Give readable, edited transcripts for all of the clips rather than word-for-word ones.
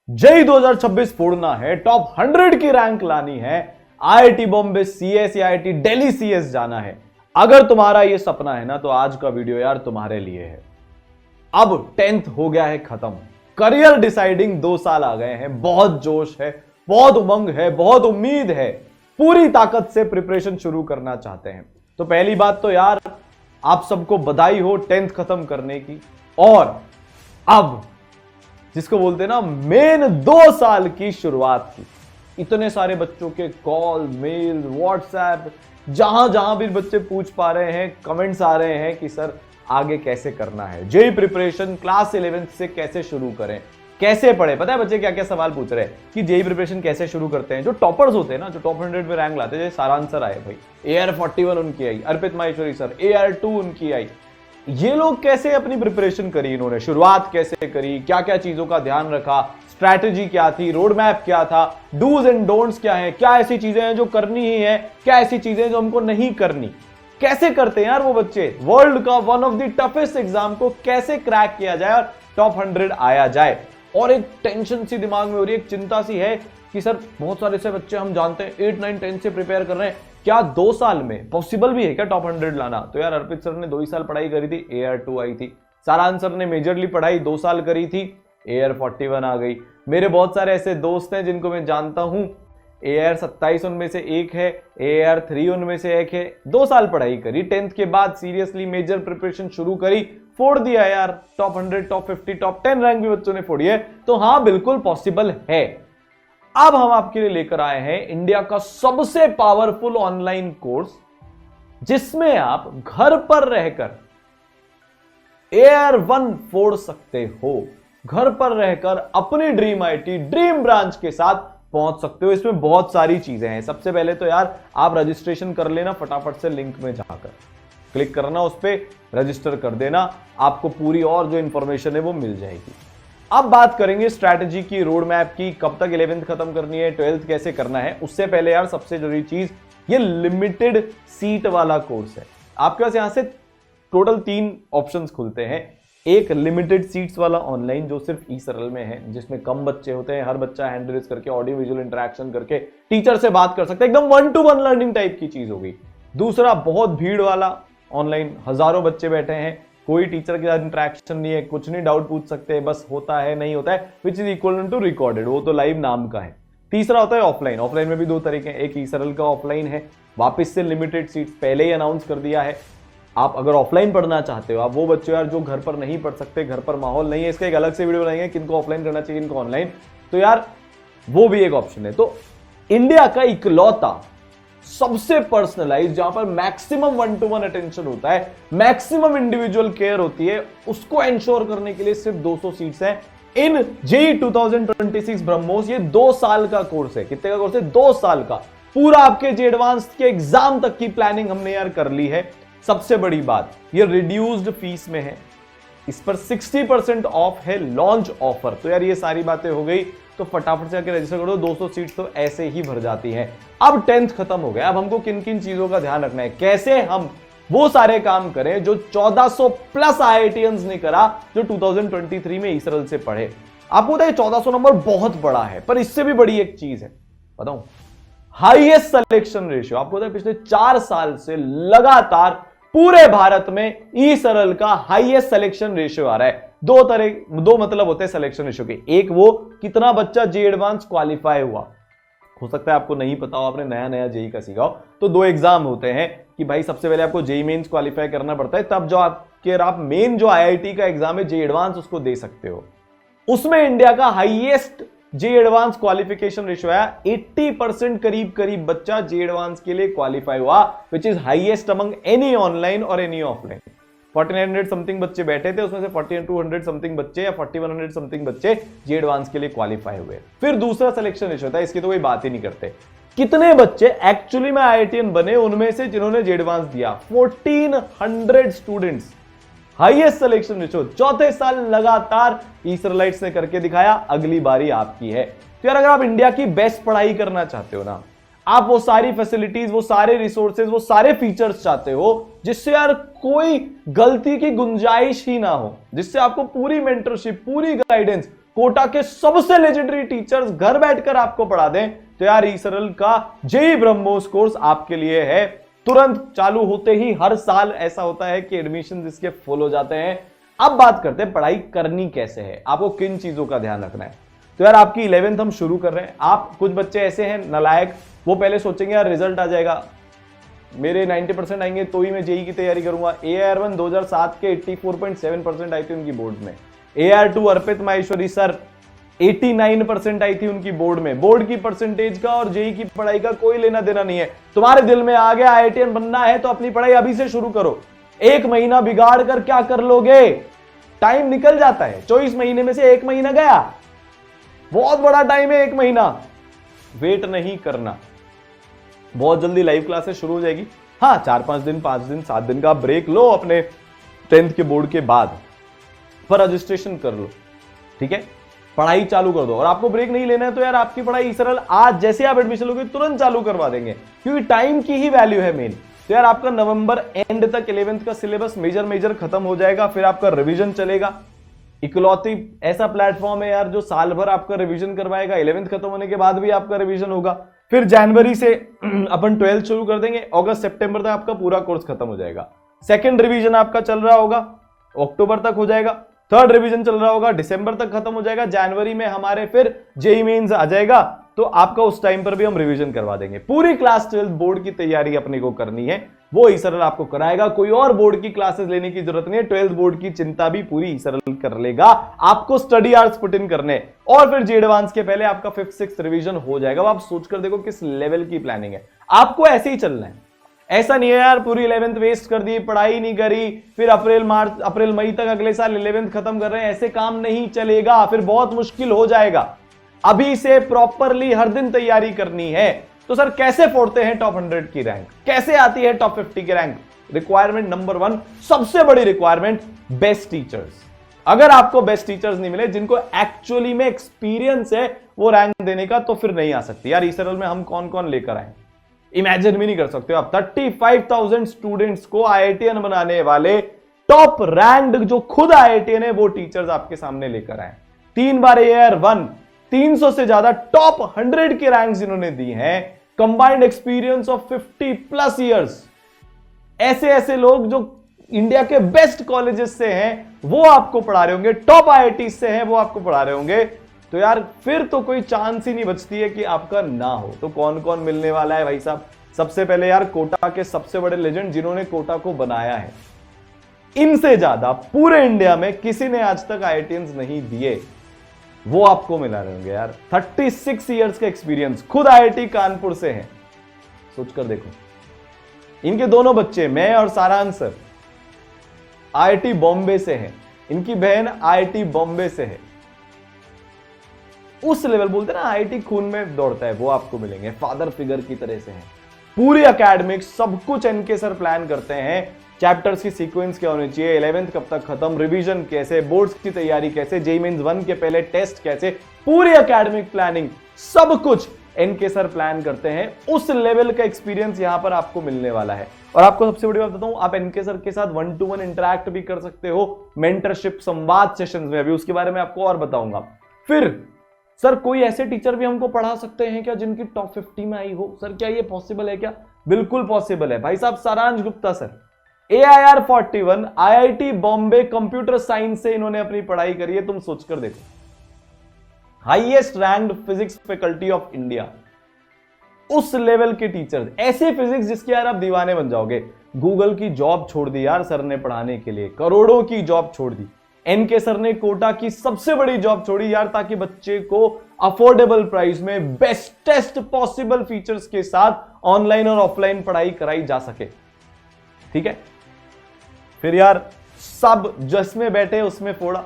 JEE 2026 फोड़ना है, top 100 की rank लानी है, आईआईटी बॉम्बे, सीएसईआईटी, दिल्ली सीएस जाना है। अगर तुम्हारा यह सपना है ना तो आज का वीडियो यार तुम्हारे लिए है। अब 10th हो गया है खत्म, करियर डिसाइडिंग 2 साल आ गए हैं, बहुत जोश है, बहुत उमंग है, बहुत उम्मीद है, पूरी ताकत से प्रिपरेशन शुरू करना चाहते हैं। तो पहली बात तो यार आप सबको बधाई हो 10th खत्म करने की। और अब जिसको बोलते हैं ना मेन 2 साल की शुरुआत की, इतने सारे बच्चों के कॉल, मेल, व्हाट्सएप, जहां जहां भी बच्चे पूछ पा रहे हैं, कमेंट्स आ रहे हैं कि सर आगे कैसे करना है, जेई प्रिपरेशन क्लास 11th से कैसे शुरू करें, कैसे पढ़े। पता है बच्चे क्या क्या सवाल पूछ रहे हैं कि जेई प्रिपरेशन कैसे शुरू करते हैं। जो टॉपर्स होते हैं ना, जो टॉप 100 में रैंक लाते हैं, सारांश सर आए भाई, AR 41 उनकी आई, अर्पित माहेश्वरी सर AR 2 उनकी आई। ये लोग कैसे अपनी प्रिपरेशन करी, इन्होंने शुरुआत कैसे करी, क्या क्या चीजों का ध्यान रखा, स्ट्रैटेजी क्या थी, रोड मैप क्या था, डूज एंड डोंट्स क्या है, क्या ऐसी चीजें हैं जो करनी ही है, क्या ऐसी चीजें हैं जो हमको नहीं करनी, कैसे करते हैं यार वो बच्चे। वर्ल्ड का one of the toughest exam को कैसे क्रैक किया जाए और टॉप 100 आया जाए। और एक टेंशन सी दिमाग में हो रही है, एक चिंता सी है कि सर बहुत सारे से बच्चे हम जानते हैं 8, 9, 10 से प्रिपेयर कर रहे हैं, क्या 2 साल में पॉसिबल भी है क्या टॉप 100 लाना। तो यार अर्पित सर ने 2 ही साल पढ़ाई करी थी, AR 2 आई थी। सारांश सर ने मेजरली पढ़ाई 2 साल करी थी, AR 41 आ गई। मेरे बहुत सारे ऐसे दोस्त हैं जिनको मैं जानता हूं, AR 27 उनमें से एक है, AR 3 उनमें से एक है, 2 साल पढ़ाई करी, 10th के बाद सीरियसली मेजर प्रिपरेशन शुरू करी, फोड़ दिया यार, टॉप 100, टॉप 50, टॉप 10 रैंक भी बच्चों ने फोड़ी है। तो हाँ बिल्कुल पॉसिबल है। अब हम आपके लिए लेकर आए हैं इंडिया का सबसे पावरफुल ऑनलाइन कोर्स, जिसमें आप घर पर रहकर AR 1 फोड़ सकते हो, घर पर रहकर अपनी ड्रीम आईटी, ड्रीम ब्रांच के साथ पहुंच सकते हो। इसमें बहुत सारी चीजें हैं। सबसे पहले तो यार आप रजिस्ट्रेशन कर लेना फटाफट से, लिंक में जाकर क्लिक करना, उस पर रजिस्टर कर देना, आपको पूरी और जो इंफॉर्मेशन है वो मिल जाएगी। अब बात करेंगे स्ट्रैटेजी की, रोड मैप की, कब तक 11th खत्म करनी है, 12th कैसे करना है। उससे पहले यार सबसे जरूरी चीज, ये लिमिटेड सीट वाला कोर्स है। आपके पास यहां से टोटल 3 ऑप्शंस खुलते हैं। एक लिमिटेड सीट्स वाला ऑनलाइन जो सिर्फ ई सरल में है, जिसमें कम बच्चे होते हैं, हर बच्चा हैंड रेज करके ऑडियो विजुअल इंटरेक्शन करके टीचर से बात कर सकता है, एकदम 1-to-1 लर्निंग टाइप की चीज होगी। दूसरा बहुत भीड़ वाला ऑनलाइन, हजारों बच्चे बैठे हैं, कोई टीचर के साथ इंटरेक्शन नहीं है, कुछ नहीं, डाउट पूछ सकते हैं, बस होता है नहीं होता है, which is equal to recorded, वो तो लाइव नाम का है। तीसरा होता है ऑफलाइन। ऑफलाइन में भी 2 तरीके हैं, एक ई सरल का ऑफलाइन है, वापस से लिमिटेड सीट्स पहले ही अनाउंस कर दिया है। आप अगर ऑफलाइन पढ़ना चाहते हो, आप वो बच्चे यार जो घर पर नहीं पढ़ सकते, घर पर माहौल नहीं है, इसका एक अलग से वीडियो बनाएंगे किनको ऑफलाइन करना चाहिए, किनको ऑनलाइन, तो यार वो भी एक ऑप्शन है। तो इंडिया का इकलौता सबसे पर्सनलाइज, जहां पर मैक्सिमम 1-to-1 अटेंशन होता है, मैक्सिमम इंडिविजुअल केयर होती है, उसको एंश्योर करने के लिए सिर्फ 200 सीट्स हैं इन जेई 2026 ब्रह्मोस। ये 2 साल का कोर्स है। कितने का कोर्स है? 2 साल का। पूरा आपके जे एडवांस के एग्जाम तक की प्लानिंग हमने यार कर ली है। सबसे बड़ी बात, ये रिड्यूस्ड फीस में है, इस पर 60% ऑफ है, लॉन्च ऑफर। तो यार ये सारी बातें हो गई, तो फटाफट से आके रजिस्टर करो, 200 सीट्स तो ऐसे ही भर जाती हैं। अब 10th खत्म हो गया, अब हमको किन किन चीजों का ध्यान रखना है, कैसे हम वो सारे काम करें जो 1400 प्लस आईआईटीएंस ने करा, जो 2023 में ई सरल से पढ़े। आपको पता है 1400 नंबर बहुत बड़ा है, पर इससे भी बड़ी एक चीज है, बताऊं, हाईएस्ट सिलेक्शन रेशियो। आपको पता है पिछले 4 साल से लगातार पूरे भारत में ई सरल का हाईएस्ट सिलेक्शन रेशियो आ रहा है। दो मतलब होते हैं सिलेक्शन रेशियो के, एक वो कितना बच्चा जे एडवांस क्वालिफाई हुआ, हो सकता है आपको नहीं पता हो, आपने नया नया जेई का सीखा हो। तो 2 एग्जाम होते हैं कि भाई सबसे पहले आपको जेई मेंस क्वालिफाई करना पड़ता है, तब जो आप मेन जो आईआईटी का एग्जाम है जे एडवांस, उसको दे सकते हो। उसमें इंडिया का हाईएस्ट जे एडवांस क्वालिफिकेशन रेशियो आया, 80% करीब बच्चा जे एडवांस के लिए क्वालिफाई हुआ, which is highest among any online और एनी ऑफलाइन। 4900 समथिंग बच्चे बैठे थे, उसमें से 4200 समथिंग बच्चे या 4100 समथिंग बच्चे जे एडवांस के लिए क्वालिफाई हुए। फिर दूसरा सिलेक्शन रेशियो था, इसकी तो कोई बात ही नहीं करते, कितने बच्चे एक्चुअली में आईआईटीएन बने उनमें से जिन्होंने जे एडवांस दिया, 1400 स्टूडेंट्स, हाईएस्ट सिलेक्शन रेशियो। 4थे साल लगातार ई सरलाइट्स ने करके दिखाया, अगली बारी आपकी है। तो यार अगर आप इंडिया की बेस्ट पढ़ाई करना चाहते हो ना, आप वो सारी फैसिलिटीज, वो सारे रिसोर्सेज, वो सारे फीचर्स चाहते हो जिससे यार कोई गलती की गुंजाइश ही ना हो, जिससे आपको पूरी मेंटरशिप, पूरी गाइडेंस, कोटा के सबसे लेजेंडरी टीचर्स घर बैठकर आपको पढ़ा दें, तो यार ईसरल का जेईई ब्रह्मोस कोर्स आपके लिए है। तुरंत चालू होते ही हर साल ऐसा होता है कि एडमिशन इसके फुल हो जाते हैं। अब बात करते हैं पढ़ाई करनी कैसे है, आपको किन चीजों का ध्यान रखना है। तो यार आपकी 11th हम शुरू कर रहे हैं। आप कुछ बच्चे ऐसे हैं नलायक, वो पहले सोचेंगे यार रिजल्ट आ जाएगा, मेरे 90% आएंगे तो ही मैं जेईई की तैयारी करूंगा। AR1 2007 के 84.7% आई थी उनकी बोर्ड में। AR2 अर्पित माहेश्वरी सर 89% आई थी उनकी बोर्ड में। बोर्ड की परसेंटेज का और जेईई की पढ़ाई का कोई लेना देना नहीं है। तुम्हारे दिल में आ गया IITian बनना है तो अपनी पढ़ाई अभी से शुरू करो। 1 महीना बिगाड़ कर क्या कर लोगे, टाइम निकल जाता है। 24 महीने में से 1 महीना गया, बहुत बड़ा टाइम है 1 महीना। वेट नहीं करना, बहुत जल्दी लाइव क्लासेस शुरू हो जाएगी। हाँ 4-5 दिन 5 दिन 7 दिन का ब्रेक लो अपने 10th के बोर्ड के बाद, पर रजिस्ट्रेशन कर लो, ठीक है, पढ़ाई चालू कर दो। और आपको ब्रेक नहीं लेना है तो यार आपकी पढ़ाई सरल आज जैसे आप एडमिशन लोगे तुरंत चालू करवा देंगे, क्योंकि टाइम की ही वैल्यू है मेन। तो यार आपका नवंबर एंड तक 11th का सिलेबस मेजर खत्म हो जाएगा, फिर आपका रिवीजन चलेगा। इकलौती ऐसा प्लेटफॉर्म है यार जो साल भर आपका रिवीजन करवाएगा। 11th खत्म होने के बाद भी आपका रिवीजन होगा। फिर जनवरी से अपन 12th शुरू कर देंगे, अगस्त सितंबर तक आपका पूरा कोर्स खत्म हो जाएगा। सेकंड रिवीजन आपका चल रहा होगा, अक्टूबर तक हो जाएगा। थर्ड रिवीजन चल रहा होगा, दिसंबर तक खत्म हो जाएगा। जनवरी में हमारे फिर जेईई मेंस आ जाएगा, तो आपका उस टाइम पर भी हम रिवीजन करवा देंगे। पूरी क्लास 12 बोर्ड की तैयारी अपने को करनी है, वो ईसरल आपको कराएगा। कोई और बोर्ड की क्लासेस लेने की जरूरत नहीं है। 12th बोर्ड की चिंता भी पूरी ईसरल कर लेगा। आपको स्टडी आवर्स पुट इन करने और फिर जे एडवांस के पहले आपका 5th 6th रिवीजन हो जाएगा। आप सोचकर देखो किस लेवल की प्लानिंग है। आपको ऐसे ही चलना है, ऐसा नहीं है यार पूरी 11th वेस्ट कर दी, पढ़ाई नहीं करी, फिर अप्रैल मई तक अगले साल 11th खत्म कर रहे हैं। ऐसे काम नहीं चलेगा, फिर बहुत मुश्किल हो जाएगा। अभी से प्रॉपरली हर दिन तैयारी करनी है। तो सर कैसे फोड़ते हैं टॉप 100 की रैंक, कैसे आती है टॉप 50 की रैंक? रिक्वायरमेंट नंबर 1, सबसे बड़ी रिक्वायरमेंट, बेस्ट टीचर्स। अगर आपको बेस्ट टीचर्स नहीं मिले जिनको एक्चुअली में एक्सपीरियंस है वो रैंक देने का, तो फिर नहीं आ सकती। यार ईसरल में हम कौन कौन लेकर आए, इमेजिन भी नहीं कर सकते हो आप। 35,000 स्टूडेंट्स को IITian बनाने वाले टॉप रैंक्ड जो खुद IITian है वो टीचर्स आपके सामने लेकर आए। 3 बार AR1, 300 से ज्यादा टॉप 100 की रैंक जिन्होंने दी हैं, कंबाइंड एक्सपीरियंस ऑफ 50+ ईयर्स। ऐसे ऐसे लोग जो इंडिया के बेस्ट कॉलेजेस से हैं वो आपको पढ़ा रहे होंगे, टॉप IIT से हैं वो आपको पढ़ा रहे होंगे। तो यार फिर तो कोई चांस ही नहीं बचती है कि आपका ना हो। तो कौन कौन मिलने वाला है भाई साहब? सबसे पहले यार कोटा के सबसे बड़े लेजेंड जिन्होंने कोटा को बनाया है, इनसे ज्यादा पूरे इंडिया में किसी ने आज तक IITians नहीं दिए, वो आपको मिला रहे होंगे यार। 36 ईयर्स का एक्सपीरियंस, खुद IIT कानपुर से हैं। सोचकर देखो, इनके दोनों बच्चे मैं और सारांश सर IIT बॉम्बे से हैं, इनकी बहन IIT बॉम्बे से है। उस लेवल बोलते ना IIT खून में दौड़ता है, वो आपको मिलेंगे। फादर फिगर की तरह से हैं। पूरी एकेडमिक सब कुछ इनके सर प्लान करते हैं। चैप्टर्स की सीक्वेंस क्या होनी चाहिए, 11th कब तक खत्म, रिवीजन कैसे, बोर्ड्स की तैयारी कैसे, जेईई मेंस 1 के पहले टेस्ट कैसे, पूरी एकेडमिक प्लानिंग सब कुछ इनके सर प्लान करते हैं। उस लेवल का एक्सपीरियंस यहां पर आपको मिलने वाला है। और आपको सबसे बड़ी बात बताऊं, आप इनके सर के साथ 1-to-1 इंटरैक्ट भी कर सकते हो मेंटरशिप संवाद सेशंस में। अभी उसके बारे में आपको और बताऊंगा। फिर सर कोई ऐसे टीचर भी हमको पढ़ा सकते हैं क्या जिनकी टॉप 50 में आई हो? सर क्या ये पॉसिबल है क्या? बिल्कुल पॉसिबल है भाई साहब। सारांश Gupta sir AIR 41 IIT Bombay computer science से इन्होंने अपनी पढ़ाई करी है। तुम सोचकर देखो, highest ranked physics faculty of India, उस लेवल के टीचर्स, ऐसे फिजिक्स जिसके यार आप दीवाने बन जाओगे। गूगल की जॉब छोड़ दी यार सर ने पढ़ाने के लिए, करोड़ों की जॉब छोड़ दी। एनके सर ने कोटा की सबसे बड़ी जॉब छोड़ी यार, ताकि बच्चे को अफोर्डेबल प्राइस में बेस्टेस्ट पॉसिबल फीचर्स के साथ ऑनलाइन और ऑफलाइन पढ़ाई कराई जा सके। ठीक है, फिर यार सब जिसमें बैठे उसमें फोड़ा,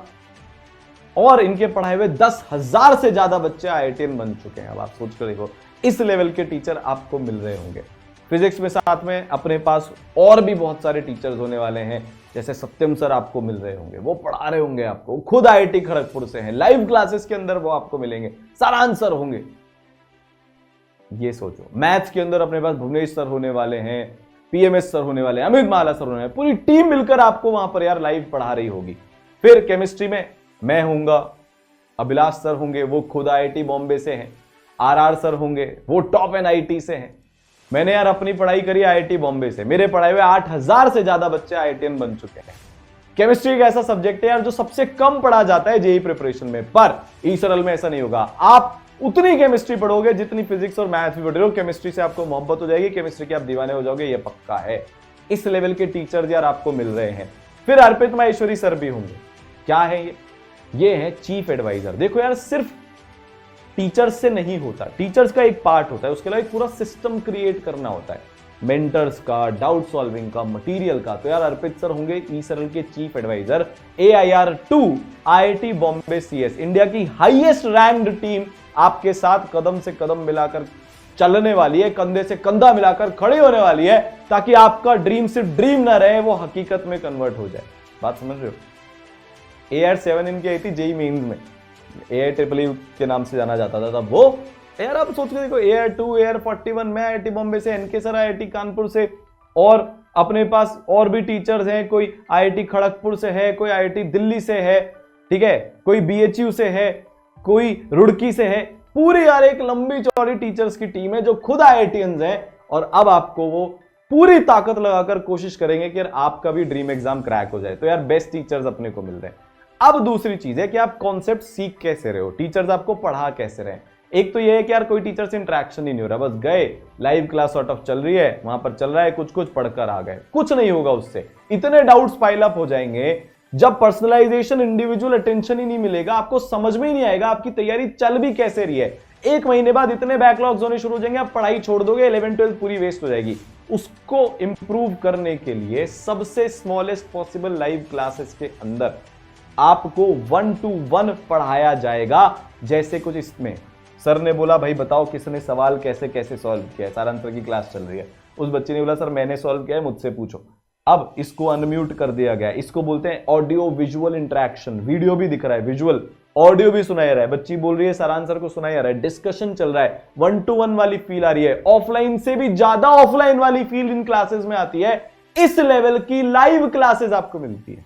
और इनके पढ़ाए हुए 10,000 से ज्यादा बच्चे IITian बन चुके हैं। अब आप सोच कर देखो, इस लेवल के टीचर आपको मिल रहे होंगे। फिजिक्स में साथ में अपने पास और भी बहुत सारे टीचर्स होने वाले हैं, जैसे सत्यम सर आपको मिल रहे होंगे, वो पढ़ा रहे होंगे आपको, खुद IIT खड़गपुर से हैं। लाइव क्लासेस के अंदर वो आपको मिलेंगे, सारांश सर होंगे। ये सोचो, मैथ्स के अंदर अपने पास भुवनेश सर होने वाले हैं, PMS सर होने वाले हैं, अमित माला सर होने वाले हैं। पूरी टीम मिलकर आपको वहां पर यार लाइव पढ़ा रही होगी। फिर केमिस्ट्री में मैं होऊंगा, अभिलाष सर होंगे वो खुद आईआईटी बॉम्बे से हैं, आरआर सर होंगे वो टॉप एनआईटी से हैं। मैंने यार अपनी पढ़ाई करी आईआईटी बॉम्बे से, मेरे पढ़ाए हुए 8000 से ज्यादा बच्चे आईआईटीएन बन चुके हैं। केमिस्ट्री एक ऐसा सब्जेक्ट है यार जो सबसे कम पढ़ा जाता है जेईई प्रिपरेशन में, पर ईसरल में ऐसा नहीं होगा। आप उतनी केमिस्ट्री पढ़ोगे जितनी फिजिक्स और मैथ्स भी पढ़ रहे हो, केमिस्ट्री से आपको मोहब्बत हो जाएगी, केमिस्ट्री के आप दीवाने हो जाओगे, ये पक्का है। इस लेवल के टीचर्स यार आपको मिल रहे हैं। फिर अर्पित माहेश्वरी सर भी होंगे। क्या है ये है चीफ एडवाइजर। देखो यार सिर्फ टीचर्स से नहीं होता, टीचर्स का एक पार्ट होता है, उसके अलावा एक पूरा सिस्टम क्रिएट करना होता है, मेंटर्स का, डाउट सॉल्विंग का, मटेरियल का। तो यार अर्पित सर होंगे ईसरल के chief adviser. AIR2 IIT Bombay CS, India की हाईएस्ट रैंक्ड टीम आपके साथ कदम से कदम मिलाकर चलने वाली है, कंधे से कंधा मिलाकर खड़ी होने वाली है, ताकि आपका ड्रीम सिर्फ ड्रीम ना रहे, वो हकीकत में कन्वर्ट हो जाए। बात समझ रहे हो? AR7 इनकी आई थी जेईई मेंस में, AIEEE के नाम से जाना जाता था तब वो। यार आप सोच के देखो, AR2 AR41 में IIT बॉम्बे से, NK सर IIT कानपुर से, और अपने पास और भी टीचर्स हैं, कोई IIT खड़गपुर से है, कोई IIT दिल्ली से है, ठीक है, कोई BHU से है, कोई रुड़की से है। पूरी यार एक लंबी चौड़ी टीचर्स की टीम है जो खुद IITians हैं, और अब आपको वो पूरी ताकत लगाकर कोशिश करेंगे कि यार आपका भी ड्रीम एग्जाम क्रैक हो जाए। तो यार बेस्ट टीचर्स अपने को मिल रहे हैं। अब दूसरी चीज है कि आप कॉन्सेप्ट सीख कैसे रहे हो, टीचर्स आपको पढ़ा कैसे रहे। एक तो ये है कि यार कोई टीचर से इंटरेक्शन ही नहीं हो रहा, बस गए, लाइव क्लास सॉर्ट ऑफ चल रही है, वहां पर चल रहा है, कुछ कुछ पढ़कर आ गए, कुछ नहीं होगा उससे। इतने डाउट्स पाइल अप हो जाएंगे, जब पर्सनलाइजेशन, इंडिविजुअल अटेंशन ही नहीं मिलेगा, आपको समझ में ही नहीं आएगा आपकी तैयारी चल भी कैसे रही है। 1 महीने बाद इतने बैकलॉग्स होने शुरू हो जाएंगे, आप पढ़ाई छोड़ दोगे, 11th 12th पूरी वेस्ट हो जाएगी। उसको इंप्रूव करने के लिए सबसे स्मॉलेस्ट पॉसिबल लाइव क्लासेस के अंदर आपको 1 to 1 पढ़ाया जाएगा। जैसे कुछ इसमें सर ने बोला भाई बताओ किसने सवाल कैसे कैसे सॉल्व किया है, सारांतर की क्लास चल रही है, उस बच्चे ने बोला सर मैंने सॉल्व किया है, मुझसे पूछो। अब इसको अनम्यूट कर दिया गया, इसको बोलते हैं ऑडियो विजुअल इंटरेक्शन। वीडियो भी दिख रहा है, विजुअल, ऑडियो भी सुनाया रहा है, बच्ची बोल रही है, सारांतर को सुनाया रहा है, डिस्कशन चल रहा है, 1 to 1 वाली फील आ रही है। ऑफलाइन से भी ज्यादा ऑफलाइन वाली फील इन क्लासेस में आती है। इस लेवल की लाइव क्लासेस आपको मिलती है,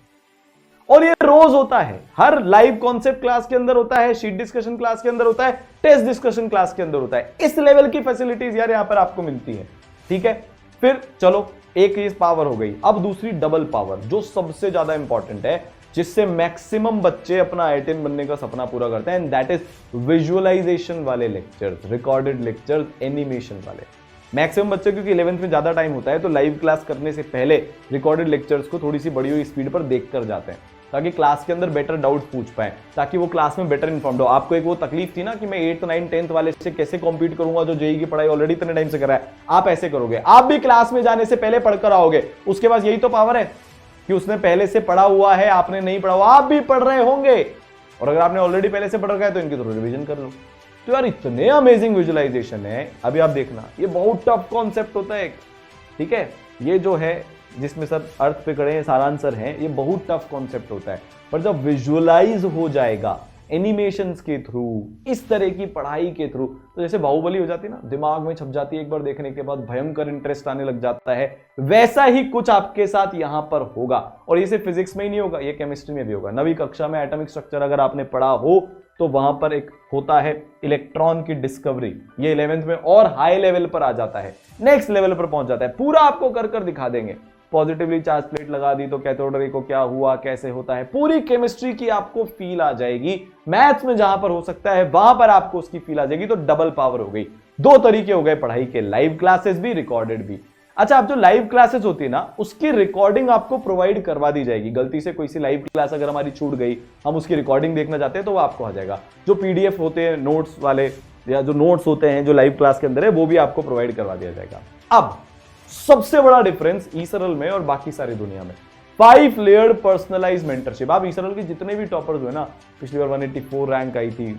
और ये रोज होता है। हर लाइव कॉन्सेप्ट क्लास के अंदर होता है, शीट डिस्कशन क्लास के अंदर होता है, टेस्ट डिस्कशन क्लास के अंदर होता है। इस लेवल की फैसिलिटीज यार यहां पर आपको मिलती है, ठीक है। फिर चलो एक ये पावर हो गई, अब दूसरी डबल पावर जो सबसे ज्यादा इंपॉर्टेंट है, जिससे मैक्सिमम बच्चे अपना IITian बनने का सपना पूरा करते हैं, एंड दैट इज विजुअलाइजेशन वाले लेक्चर्स, रिकॉर्डेड लेक्चर्स, एनिमेशन वाले। मैक्सिमम बच्चे क्योंकि 11th में ज्यादा टाइम होता है, तो लाइव क्लास करने से पहले रिकॉर्डेड लेक्चर्स को थोड़ी सी बढ़ी हुई स्पीड पर देख कर जाते हैं, ताकि क्लास के अंदर बेटर डाउट पूछ पाए, ताकि वो क्लास में बेटर इन्फॉर्म्ड हो। आपको एक वो तकलीफ थी ना कि मैं 8th 9th 10th वाले से कैसे कॉम्पीट करूंगा जो जेईई की पढ़ाई ऑलरेडी इतने टाइम से कर रहा है। आप ऐसे करोगे, आप भी क्लास में जाने से पहले पढ़कर आओगे। उसके बाद यही तो पावर है कि उसने पहले से पढ़ा हुआ है, आपने नहीं पढ़ा हुआ, आप भी पढ़ रहे होंगे, और अगर आपने ऑलरेडी पहले से पढ़ रखा है तो इनकी थोड़ी रिविजन कर लो। तो यार इतने अमेजिंग विजुअलाइजेशन है। अभी आप देखना, ये बहुत टफ कॉन्सेप्ट होता है, ठीक है। ये जो है जिसमें सब अर्थ पे खड़े हैं, सारांसर हैं, ये बहुत टफ कॉन्सेप्ट होता है, पर जब विजुअलाइज हो जाएगा एनिमेशंस के थ्रू, इस तरह की पढ़ाई के थ्रू, तो जैसे बाहुबली हो जाती है ना, दिमाग में छप जाती है, एक बार देखने के बाद भयंकर इंटरेस्ट आने लग जाता है, वैसा ही कुछ आपके साथ यहां पर होगा। और ये सिर्फ फिजिक्स में ही नहीं होगा, ये केमिस्ट्री में भी होगा। 9वीं कक्षा में एटॉमिक स्ट्रक्चर अगर आपने पढ़ा हो तो वहां पर एक होता है इलेक्ट्रॉन की डिस्कवरी, ये 11th में और हाई लेवल पर आ जाता है, नेक्स्ट लेवल पर पहुंच जाता है, पूरा आपको कर कर दिखा देंगे। पॉजिटिवली चार्ज प्लेट लगा दी तो कैथोड रे को क्या हुआ, कैसे होता है, पूरी केमिस्ट्री की आपको फील आ जाएगी। मैथ्स में जहां पर हो सकता है वहां पर आपको उसकी फील आ जाएगी। तो डबल पावर हो गई। 2 तरीके हो गए पढ़ाई के, लाइव क्लासेस भी, रिकॉर्डेड भी। अच्छा, अब जो लाइव क्लासेस होती है ना, उसकी रिकॉर्डिंग आपको प्रोवाइड करवा दी जाएगी। गलती से कोई सी लाइव क्लास अगर हमारी छूट गई, हम उसकी रिकॉर्डिंग देखना चाहते हैं, तो वो आपको आ जाएगा। जो PDF होते हैं नोट्स वाले, या जो नोट्स होते हैं जो लाइव क्लास के अंदर है, वो भी आपको प्रोवाइड करवा दिया जाएगा। अब सबसे बड़ा डिफरेंस ईसरल में और बाकी सारी दुनिया में, 5 लेयर्ड पर्सनलाइज मेंटरशिप। आप ईसरल के जितने भी टॉपर्स हुए ना, पिछली बार 184 रैंक आई थी,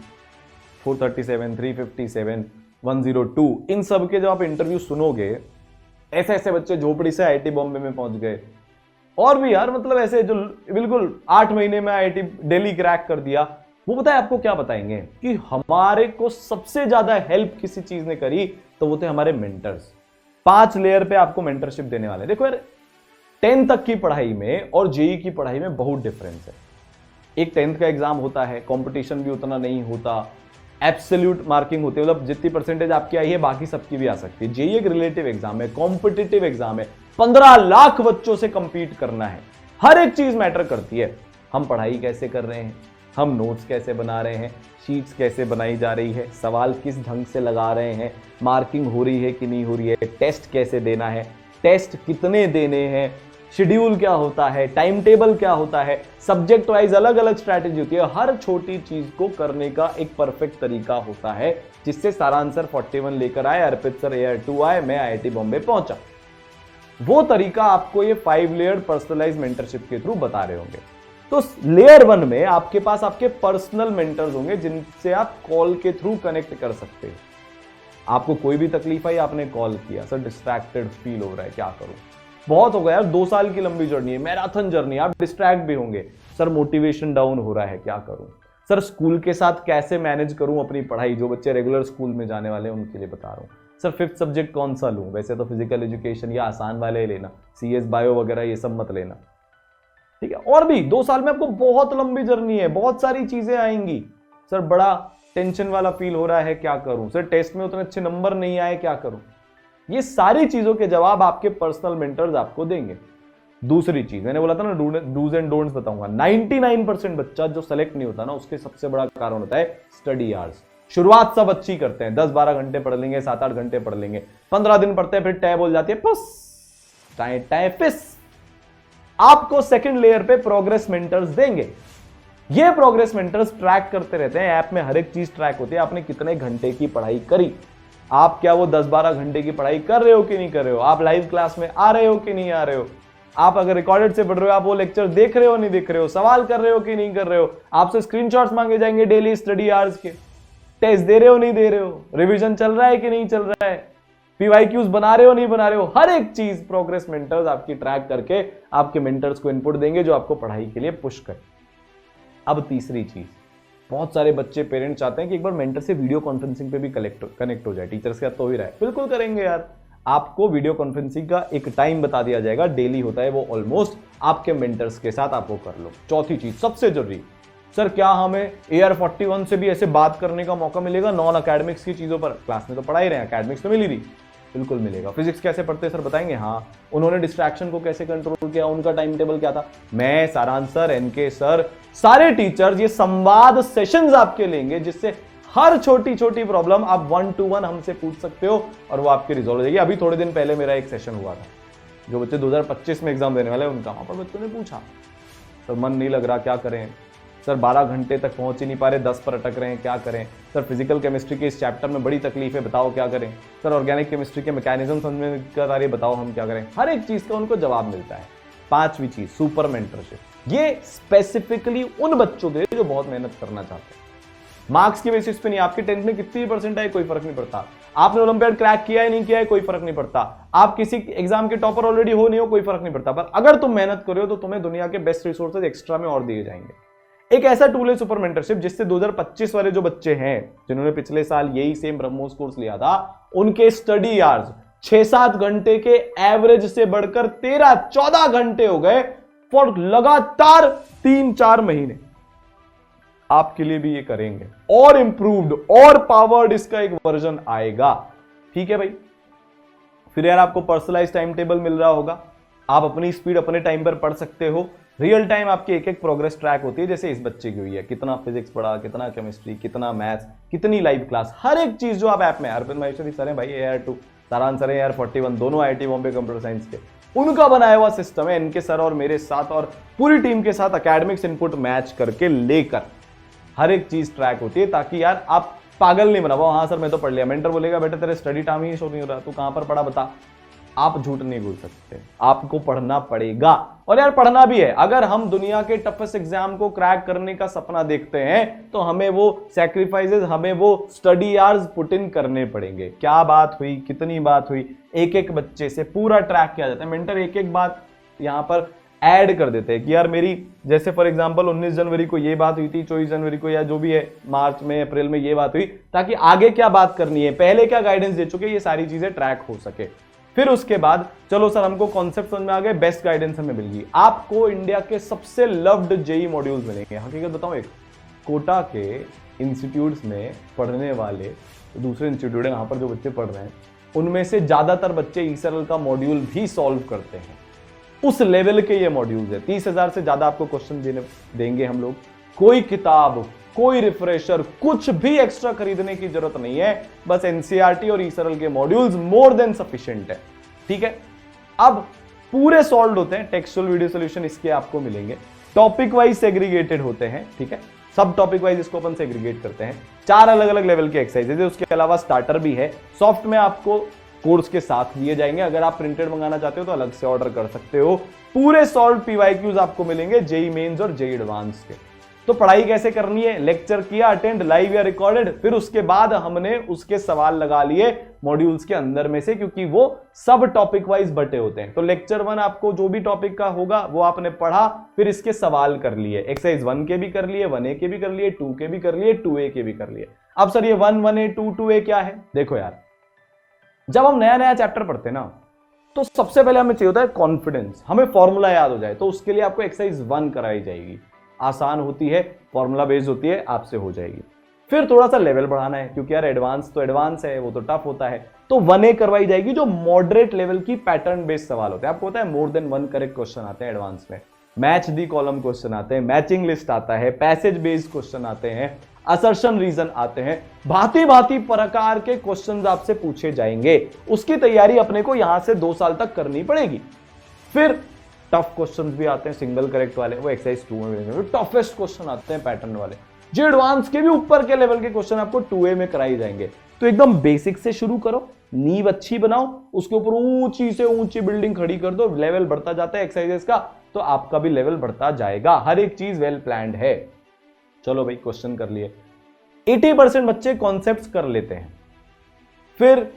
437, 357, 102, इन सब के जब आप इंटरव्यू सुनोगे, ऐसे ऐसे बच्चे झोपड़ी से IIT बॉम्बे में पहुंच गए, और भी यार मतलब ऐसे जो बिल्कुल 8 महीने में IIT दिल्ली क्रैक कर दिया, वो पता है आपको क्या बताएंगे कि हमारे को सबसे ज्यादा हेल्प किसी चीज ने करी, तो वो थे हमारे मेंटर्स। 5 लेयर पे आपको मेंटरशिप देने वाले। देखो यार 10 तक की पढ़ाई में और जेईई की पढ़ाई में बहुत डिफरेंस है। एक 10th का एग्जाम होता है, कंपटीशन भी उतना नहीं होता, एब्सोल्यूट मार्किंग होती है, मतलब जितनी परसेंटेज आपकी आई है बाकी सबकी भी आ सकती है। जेईई एक रिलेटिव एग्जाम है, कॉम्पिटिटिव एग्जाम है, 15 लाख बच्चों से कंपीट करना है, हर एक चीज मैटर करती है। हम पढ़ाई कैसे कर रहे हैं, हम नोट्स कैसे बना रहे हैं, शीट्स कैसे बनाई जा रही है, सवाल किस ढंग से लगा रहे हैं, मार्किंग हो रही है कि नहीं हो रही है, टेस्ट कैसे देना है, टेस्ट कितने देने हैं, शेड्यूल क्या होता है, टाइम टेबल क्या होता है, सब्जेक्ट वाइज अलग अलग स्ट्रैटेजी होती है। हर छोटी चीज को करने का एक परफेक्ट तरीका होता है, जिससे सारांश सर 41 लेकर आए, अर्पित सर AR2 आए, मैं IIT बॉम्बे पहुंचा। वो तरीका आपको ये 5 लेयर पर्सनलाइज मेंटरशिप के थ्रू बता रहे होंगे। तो लेयर 1 में आपके पास आपके पर्सनल मेंटर्स होंगे, जिनसे आप कॉल के थ्रू कनेक्ट कर सकते हैं। आपको कोई भी तकलीफ आई, आपने कॉल किया, सर डिस्ट्रैक्टेड फील हो रहा है, क्या करूं, बहुत हो गया यार, 2 साल की लंबी जर्नी है, मैराथन जर्नी, आप डिस्ट्रैक्ट भी होंगे, सर मोटिवेशन डाउन हो रहा है, क्या करूं, सर स्कूल के साथ कैसे मैनेज करूं अपनी पढ़ाई, जो बच्चे रेगुलर स्कूल में जाने वाले हैं उनके लिए बता रहा हूं, सर 5th सब्जेक्ट कौन सा लूं, वैसे तो फिजिकल एजुकेशन या आसान वाले लेना, CS बायो वगैरह ये सब मत लेना, ठीक है। और भी 2 साल में आपको बहुत लंबी जर्नी है, बहुत सारी चीजें आएंगी, सर बड़ा टेंशन वाला फील हो रहा है, क्या करूं, सर टेस्ट में उतने अच्छे नंबर नहीं आए, क्या करूं। ये सारी चीजों के जवाब आपके पर्सनल मेंटर्स आपको देंगे। दूसरी चीज मैंने बोला था ना, डूज एंड डोंट्स बताऊंगा। 99% बच्चा जो सेलेक्ट नहीं होता ना, उसके सबसे बड़ा कारण होता है स्टडी आवर्स। शुरुआत सब अच्छी करते हैं, 10-12 घंटे पढ़ लेंगे, 7-8 घंटे पढ़ लेंगे, 15 दिन पढ़ते हैं, फिर टैब बोल जाती है, पुस टाइपिस। आपको सेकंड लेयर पे प्रोग्रेस मेंटर्स देंगे। ये प्रोग्रेस मेंटर्स ट्रैक करते रहते हैं, ऐप में हर एक चीज ट्रैक होती है, आपने कितने घंटे की पढ़ाई करी, आप क्या वो 10-12 घंटे की पढ़ाई कर रहे हो कि नहीं कर रहे हो, आप लाइव क्लास में आ रहे हो कि नहीं आ रहे हो, आप अगर रिकॉर्डेड से पढ़ रहे हो, आप वो लेक्चर देख रहे हो नहीं देख रहे हो, सवाल कर रहे हो कि नहीं कर रहे हो, आपसे स्क्रीनशॉट्स मांगे जाएंगे डेली स्टडी आवर्स के, टेस्ट दे रहे हो नहीं दे रहे हो, रिवीजन चल रहा है कि नहीं चल रहा है, PYQs बना रहे हो नहीं बना रहे हो, हर एक चीज प्रोग्रेस मेंटर्स आपकी ट्रैक करके आपके मेंटर्स को इनपुट देंगे, जो आपको पढ़ाई के लिए पुश करे। अब तीसरी चीज, बहुत सारे बच्चे पेरेंट्स चाहते हैं कि एक बार मेंटर से वीडियो कॉन्फ्रेंसिंग पे भी कनेक्ट हो जाए, टीचर्स के साथ तो ही रहा है, बिल्कुल करेंगे यार। आपको वीडियो कॉन्फ्रेंसिंग का एक टाइम बता दिया जाएगा, डेली होता है वो, ऑलमोस्ट आपके मेंटर्स के साथ आप वो कर लो। चौथी चीज सबसे जरूरी, सर क्या हमें AR41 से भी ऐसे बात करने का मौका मिलेगा नॉन अकेडमिक्स की चीजों पर, क्लास में तो पढ़ा ही रहे हैं, अकेडमिक्स तो मिल ही रही, बिल्कुल मिलेगा। फिजिक्स कैसे पढ़ते हैं सर बताएंगे, हाँ। उन्होंने डिस्ट्रैक्शन को कैसे कंट्रोल किया, उनका टाइम टेबल क्या था, मैं, सारांश सर, NK सर, सारे टीचर्स ये संवाद सेशंस आपके लेंगे, जिससे हर छोटी छोटी प्रॉब्लम आप 1 to 1 हमसे पूछ सकते हो और वो आपकी रिजॉल्व हो जाएगी। अभी थोड़े दिन पहले मेरा एक सेशन हुआ था, जो बच्चे 2025 में एग्जाम देने वाले हैं उनका, वहां पर बच्चों ने पूछा सर मन नहीं लग रहा, क्या करें, सर 12 घंटे तक पहुंच ही नहीं पा रहे, 10 पर अटक रहे हैं, क्या करें, सर फिजिकल केमिस्ट्री के इस चैप्टर में बड़ी तकलीफ है, बताओ क्या करें, सर ऑर्गेनिक केमिस्ट्री के मैकेनिज्म समझ में कर आ रही है, बताओ हम क्या करें। हर एक चीज का उनको जवाब मिलता है। 5वीं चीज सुपर मेंटरशिप, ये स्पेसिफिकली उन बच्चों के लिए जो बहुत मेहनत करना चाहते हैं। मार्क्स की बेसिस पे नहीं, आपकी 10th में कितनी परसेंट आए कोई फर्क नहीं पड़ता, आपने ओलंपियाड क्रैक किया है नहीं किया है कोई फर्क नहीं पड़ता, आप किसी एग्जाम के टॉपर ऑलरेडी हो नहीं हो कोई फर्क नहीं पड़ता, पर अगर तुम मेहनत करो तो तुम्हें दुनिया के बेस्ट रिसोर्सेज एक्स्ट्रा में और दिए जाएंगे। एक ऐसा टूल है सुपर मेंटरशिप, जिससे 2025 वाले जो बच्चे हैं जिन्होंने पिछले साल यही सेम ब्रह्मोस कोर्स लिया था, उनके स्टडी आवर्स 6-7 घंटे के एवरेज से बढ़कर 13-14 घंटे हो गए फॉर लगातार 3-4 महीने। आपके लिए भी ये करेंगे, और इंप्रूव्ड और पावर्ड इसका एक वर्जन आएगा, ठीक है भाई। फिर यार आपको पर्सनलाइज टाइम टेबल मिल रहा होगा, आप अपनी स्पीड अपने टाइम पर पढ़ सकते हो, रियल टाइम आपकी एक एक प्रोग्रेस ट्रैक होती है, जैसे इस बच्चे की हुई है, कितना फिजिक्स पढ़ा, कितना केमिस्ट्री, कितना मैथ्स, कितनी लाइव क्लास, हर एक चीज जो आप ऐप में, अर्पित माहेश्वरी सर है भाई AR2, सारांश सर है AR41, दोनों IIT बॉम्बे कंप्यूटर साइंस के, उनका बनाया हुआ सिस्टम है, इनके सर और मेरे साथ और पूरी टीम के साथ अकेडमिक्स इनपुट मैच करके लेकर हर एक चीज ट्रैक होती है, ताकि यार आप पागल नहीं बना पाओ, हाँ सर मैं तो पढ़ लिया, मेंटर बोलेगा बेटा तेरे स्टडी टाइम ही शो नहीं हो रहा, तू कहां पर पढ़ा बता, आप झूठ नहीं बोल सकते, आपको पढ़ना पड़ेगा। और यार पढ़ना भी है, अगर हम दुनिया के टफेस्ट एग्जाम को क्रैक करने का सपना देखते हैं तो हमें वो सैक्रिफाइसेस, हमें वो स्टडी आवर्स पुट इन करने पड़ेंगे। क्या बात हुई, कितनी बात हुई, एक एक बच्चे से पूरा ट्रैक किया जाता है, मेंटर एक एक बात यहां पर ऐड कर देते हैं कि यार मेरी, जैसे फॉर एग्जांपल 19 जनवरी को ये बात हुई थी, 24 जनवरी को या जो भी है मार्च में अप्रैल में ये बात हुई, ताकि आगे क्या बात करनी है, पहले क्या गाइडेंस दे चुके, ये सारी चीजें ट्रैक हो सके। फिर उसके बाद चलो सर हमको कॉन्सेप्ट समझ में आ गए, बेस्ट गाइडेंस हमें मिल गई। आपको इंडिया के सबसे लव्ड जेई मॉड्यूल्स मिलेंगे। हकीकत बताऊं, एक कोटा के इंस्टीट्यूट्स में पढ़ने वाले दूसरे इंस्टीट्यूट है, यहाँ पर जो बच्चे पढ़ रहे हैं उनमें से ज्यादातर बच्चे ईसरल का मॉड्यूल भी सॉल्व करते हैं। उस लेवल के ये मॉड्यूल्स है। 30,000 से ज्यादा आपको क्वेश्चन देंगे हम लोग। कोई किताब, कोई रिफ्रेशर, कुछ भी एक्स्ट्रा खरीदने की जरूरत नहीं है। बस एनसीईआरटी और ईसरल के मॉड्यूल्स मोर देन सफिशिएंट है। ठीक है, अब पूरे सॉल्व होते हैं। टेक्सचुअल वीडियो सॉल्यूशन इसके आपको मिलेंगे। टॉपिक वाइज सेग्रीगेटेड होते हैं। ठीक है, सब टॉपिक वाइज इसको अपन सेग्रीगेट करते हैं। 4 अलग अलग लेवल के एक्सरसाइजेज है। उसके अलावा स्टार्टर भी है। सॉफ्ट में आपको कोर्स के साथ दिए जाएंगे। अगर आप प्रिंटेड मंगाना चाहते हो तो अलग से ऑर्डर कर सकते हो। पूरे सॉल्व पीवाईक्यूज आपको मिलेंगे जेई मेंस और जेई एडवांस के। तो पढ़ाई कैसे करनी है, लेक्चर किया अटेंड लाइव या रिकॉर्डेड, फिर उसके बाद हमने उसके सवाल लगा लिए मॉड्यूल्स के अंदर में से, क्योंकि वो सब टॉपिक वाइज बटे होते हैं। तो लेक्चर 1 आपको जो भी टॉपिक का होगा वो आपने पढ़ा, फिर इसके सवाल कर लिए। एक्सरसाइज 1 के भी कर लिए, 1A के भी कर लिए, 2 के भी कर लिए, 2A के भी कर लिए। अब सर ये 1, 1A, 2, 2A क्या है? देखो यार, जब हम नया नया चैप्टर पढ़ते हैं ना, तो सबसे पहले हमें चाहिए होता है कॉन्फिडेंस, हमें फॉर्मूला याद हो जाए। तो उसके लिए आपको एक्सरसाइज 1 कराई जाएगी। आसान होती है, फॉर्मूला बेस्ड होती है, आपसे हो जाएगी। फिर थोड़ा सा लेवल बढ़ाना है, क्योंकि यार एडवांस तो एडवांस है, वो तो टफ होता है। तो 1A करवाई जाएगी, जो मॉडरेट लेवल की पैटर्न बेस्ड सवाल होते हैं। आपको पता है मोर देन 1 करेक्ट क्वेश्चन आते हैं एडवांस में। मैच दी कॉलम क्वेश्चन आते हैं, मैचिंग लिस्ट आता है, पैसेज बेस्ड क्वेश्चन आते हैं, असर्शन रीजन आते हैं, भांति भांति प्रकार के क्वेश्चंस आपसे पूछे जाएंगे। उसकी तैयारी अपने को यहां से 2 साल तक करनी पड़ेगी। फिर टफ क्वेश्चंस भी आते हैं, सिंगल करेक्ट वाले, वो एक्सरसाइज 2 में मिलेंगे। टफेस्ट क्वेश्चन आते हैं पैटर्न वाले, जो एडवांस के भी ऊपर के लेवल के क्वेश्चन आपको 2A में कराई जाएंगे। तो एकदम बेसिक से शुरू करो, नींव अच्छी बनाओ, उसके ऊपर ऊंची से ऊंची बिल्डिंग खड़ी कर दो। लेवल बढ़ता जाता है एक्सरसाइजेस का, तो आपका भी लेवल बढ़ता जाएगा। हर एक चीज वेल प्लान्ड है। चलो भाई, क्वेश्चन कर लिए। 80% बच्चे कॉन्सेप्ट्स कर लेते हैं, फिर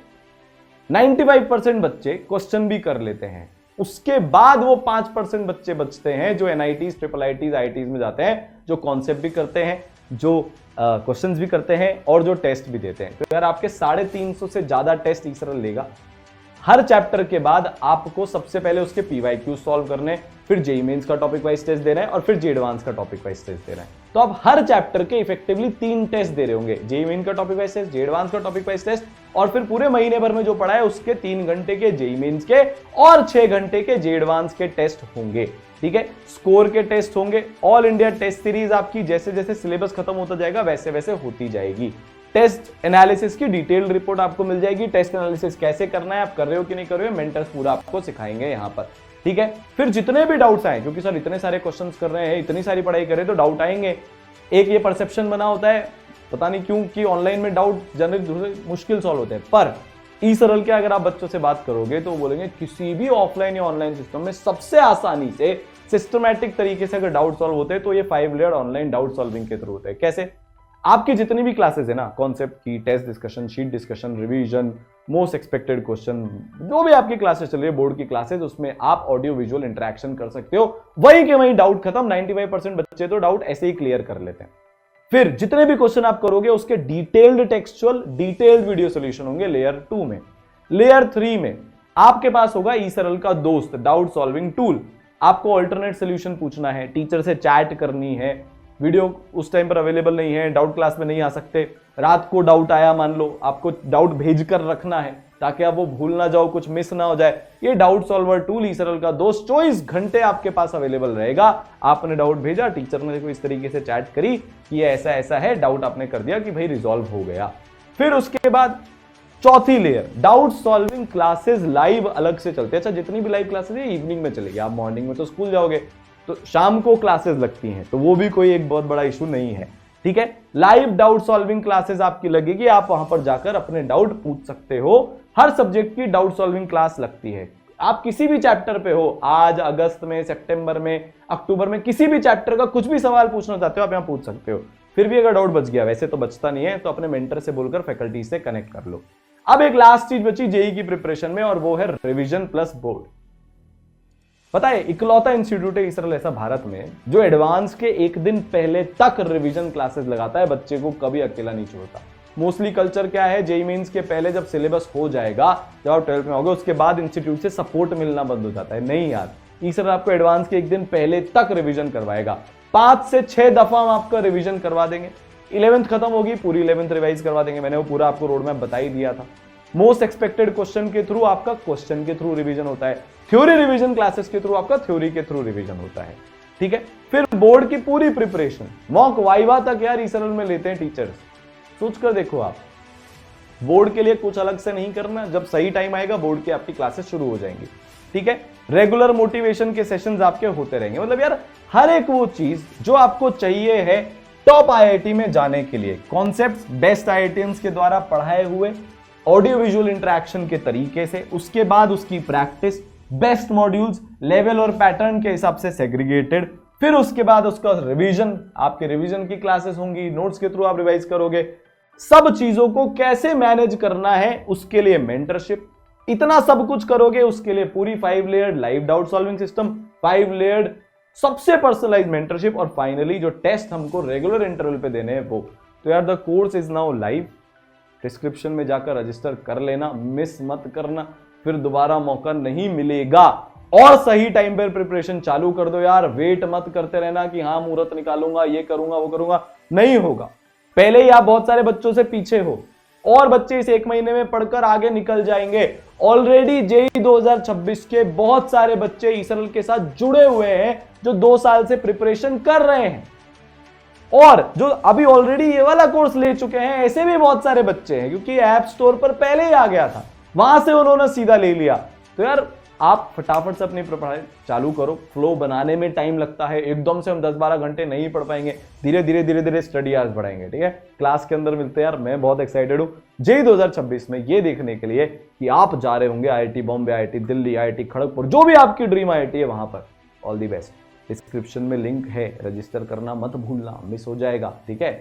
95% बच्चे क्वेश्चन भी कर लेते हैं। उसके बाद वो 5% बच्चे बचते हैं जो एनआईटीज, ट्रिपल आईटीज, आईटीज में जाते हैं, जो कॉन्सेप्ट भी करते हैं, जो क्वेश्चंस भी करते हैं और जो टेस्ट भी देते हैं। तो यार आपके 350 से ज्यादा टेस्ट ईसरल लेगा। हर चैप्टर के बाद आपको सबसे पहले उसके पीवाईक्यू सॉल्व करने, फिर जेई मेंस का टॉपिक वाइज टेस्ट देना है और फिर जेई एडवांस का टॉपिक वाइज टेस्ट देना है। तो आप हर चैप्टर के इफेक्टिवली 3 टेस्ट दे रहे होंगे, जेई मेन का topic wise test, JEE advance का टॉपिक वाइज टेस्ट, और फिर पूरे महीने भर में जो पढ़ा है उसके 3 घंटे के जेई मेंस के और 6 घंटे के जेई एडवांस के टेस्ट होंगे। ठीक है, स्कोर के टेस्ट होंगे। ऑल इंडिया टेस्ट सीरीज आपकी जैसे जैसे सिलेबस खत्म होता जाएगा वैसे वैसे होती जाएगी। टेस्ट एनालिसिस की डिटेल्ड रिपोर्ट आपको मिल जाएगी। टेस्ट एनालिसिस कैसे करना है, आप कर रहे हो कि नहीं कर रहे हो, मेंटर्स पूरा आपको सिखाएंगे यहाँ पर। ठीक है, फिर जितने भी डाउट्स आए, क्योंकि सर इतने सारे क्वेश्चंस कर रहे हैं, इतनी सारी पढ़ाई कर रहे हैं, तो डाउट आएंगे। एक ये परसेप्शन बना होता है, पता नहीं क्यों, कि ऑनलाइन में डाउट जनरली मुश्किल सॉल्व होते हैं, पर ईसरल के अगर आप बच्चों से बात करोगे तो बोलेंगे किसी भी ऑफलाइन या ऑनलाइन सिस्टम में सबसे आसानी से सिस्टमैटिक तरीके से अगर डाउट सॉल्व होते हैं तो ये 5 लेयर ऑनलाइन डाउट सॉल्विंग के थ्रू होते हैं। कैसे? आपकी जितनी भी क्लासेस है ना, कॉन्सेप्ट की, test discussion, sheet discussion, revision, most expected question, जो भी आपकी क्लासेस चल रही है, बोर्ड की क्लासेस, उसमें आप ऑडियो विजुअल इंटरेक्शन कर सकते हो। वहीं के वहीं डाउट खत्म। 95% बच्चे तो डाउट ऐसे ही क्लियर कर लेते हैं। फिर जितने भी क्वेश्चन आप करोगे उसके detailed textual, detailed video solution होंगे लेयर 2 में। लेयर 3 में आपके पास होगा ईसरल का दोस्त डाउट सॉल्विंग टूल। आपको अल्टरनेट सोल्यूशन पूछना है, टीचर से चैट करनी है, वीडियो उस टाइम पर अवेलेबल नहीं है, डाउट क्लास में नहीं आ सकते, रात को डाउट आया मान लो, आपको डाउट भेज कर रखना है ताकि आप वो भूल ना जाओ, कुछ मिस ना हो जाए। ये डाउट सॉल्वर टूल ईसरल का दोस्त 24 घंटे आपके पास अवेलेबल रहेगा। आपने डाउट भेजा, टीचर ने देखो इस तरीके से चैट करी कि ये ऐसा ऐसा है, डाउट आपने कर दिया कि भाई रिजॉल्व हो गया। फिर उसके बाद चौथी layer, doubt solving classes live अलग से चलते हैं। अच्छा, जितनी भी लाइव क्लासेस है इवनिंग में चलेगी। आप मॉर्निंग में तो स्कूल जाओगे, तो शाम को क्लासेस लगती हैं, तो वो भी कोई एक बहुत बड़ा इशू नहीं है। ठीक है, लाइव डाउट सॉल्विंग क्लासेस आपकी लगेगी। आप वहां पर जाकर अपने डाउट पूछ सकते हो। हर सब्जेक्ट की डाउट सॉल्विंग क्लास लगती है। आप किसी भी चैप्टर पे हो, आज अगस्त में, सितंबर में, अक्टूबर में, किसी भी चैप्टर का कुछ भी सवाल पूछना चाहते हो आप यहां पूछ सकते हो। फिर भी अगर डाउट बच गया, वैसे तो बचता नहीं है, तो अपने मेंटर से बोलकर फैकल्टी से कनेक्ट कर लो। अब एक लास्ट चीज बची जेई की प्रिपरेशन में, और वो है रिवीजन प्लस बोर्ड। पता है, इकलौता इंस्टीट्यूट है ईसरल ऐसा भारत में जो एडवांस के 1 दिन पहले तक रिवीजन क्लासेस लगाता है, बच्चे को कभी अकेला नहीं छोड़ता। मोस्टली कल्चर क्या है, जेईई मेंस के पहले जब सिलेबस हो जाएगा, जब आप 12th में होगे, उसके बाद इंस्टीट्यूट से सपोर्ट मिलना बंद हो जाता है। नहीं यार, ईसर आपको एडवांस के एक दिन पहले तक रिवीजन करवाएगा। 5 से 6 दफा हम आपका रिवीजन करवा देंगे। 11th खत्म होगी, पूरी 11th रिवाइज करवा देंगे। मैंने वो पूरा आपको रोड मैप बता ही दिया था। मोस्ट एक्सपेक्टेड क्वेश्चन के थ्रू आपका क्वेश्चन के थ्रू रिवीजन होता है। थ्योरी रिवीजन क्लासेस के थ्रू आपका थ्योरी के थ्रू रिवीजन होता है। ठीक है, फिर बोर्ड की पूरी प्रिपरेशन, मॉक वाइवा तक यार ईसरल में लेते हैं टीचर्स। सोच कर देखो आप, बोर्ड के लिए कुछ अलग से नहीं करना। जब सही टाइम आएगा बोर्ड की आपकी क्लासेस शुरू हो जाएंगी। ठीक है, रेगुलर मोटिवेशन के सेशंस आपके होते रहेंगे। मतलब यार हर एक वो चीज जो आपको चाहिए है टॉप आईआईटी में जाने के लिए। कॉन्सेप्ट्स बेस्ट आईआईटीएंस के द्वारा पढ़ाए हुए, ऑडियो विजुअल इंटरेक्शन के तरीके से, उसके बाद उसकी प्रैक्टिस, बेस्ट मॉड्यूल्स लेवल और पैटर्न के हिसाब से सेग्रीगेटेड, फिर उसके बाद उसका रिवीजन, आपके रिवीजन की क्लासेस होंगी, नोट्स के थ्रू आप रिवाइज करोगे। सब चीजों को कैसे मैनेज करना है उसके लिए मेंटरशिप, इतना सब कुछ करोगे उसके लिए पूरी 5 layered live doubt solving system, 5 layered सबसे पर्सनलाइज मेंटरशिप, और फाइनली जो टेस्ट हमको रेगुलर इंटरवल पे देने हैं वो। तो यार the course is now live. Description में जाकर रजिस्टर कर लेना, मिस मत करना, फिर दोबारा मौका नहीं मिलेगा। और सही टाइम पर प्रिपरेशन चालू कर दो यार। वेट मत करते रहना कि हाँ मुहूर्त निकालूंगा, ये करूंगा, वो करूंगा। नहीं होगा। पहले ही आप बहुत सारे बच्चों से पीछे हो, और बच्चे इस 1 महीने में पढ़कर आगे निकल जाएंगे। ऑलरेडी जेईई 2026 के बहुत सारे बच्चे ईसरल के साथ जुड़े हुए हैं जो 2 साल से प्रिपरेशन कर रहे हैं, और जो अभी ऑलरेडी ये वाला कोर्स ले चुके हैं ऐसे भी बहुत सारे बच्चे हैं, क्योंकि ऐप स्टोर पर पहले ही आ गया था, वहां से उन्होंने सीधा ले लिया। तो यार आप फटाफट से अपनी पढ़ाई चालू करो। फ्लो बनाने में टाइम लगता है, एकदम से हम 10-12 घंटे नहीं पढ़ पाएंगे। धीरे धीरे स्टडी आवर्स बढ़ाएंगे। ठीक है, क्लास के अंदर मिलते हैं यार। मैं बहुत एक्साइटेड हूँ जेईई 2026 में ये देखने के लिए कि आप जा रहे होंगे IIT Bombay, IIT Delhi, IIT Kharagpur, जो भी आपकी ड्रीम आईआईटी है वहां पर। All the best. डिस्क्रिप्शन में लिंक है, रजिस्टर करना मत भूलना, मिस हो जाएगा। ठीक है।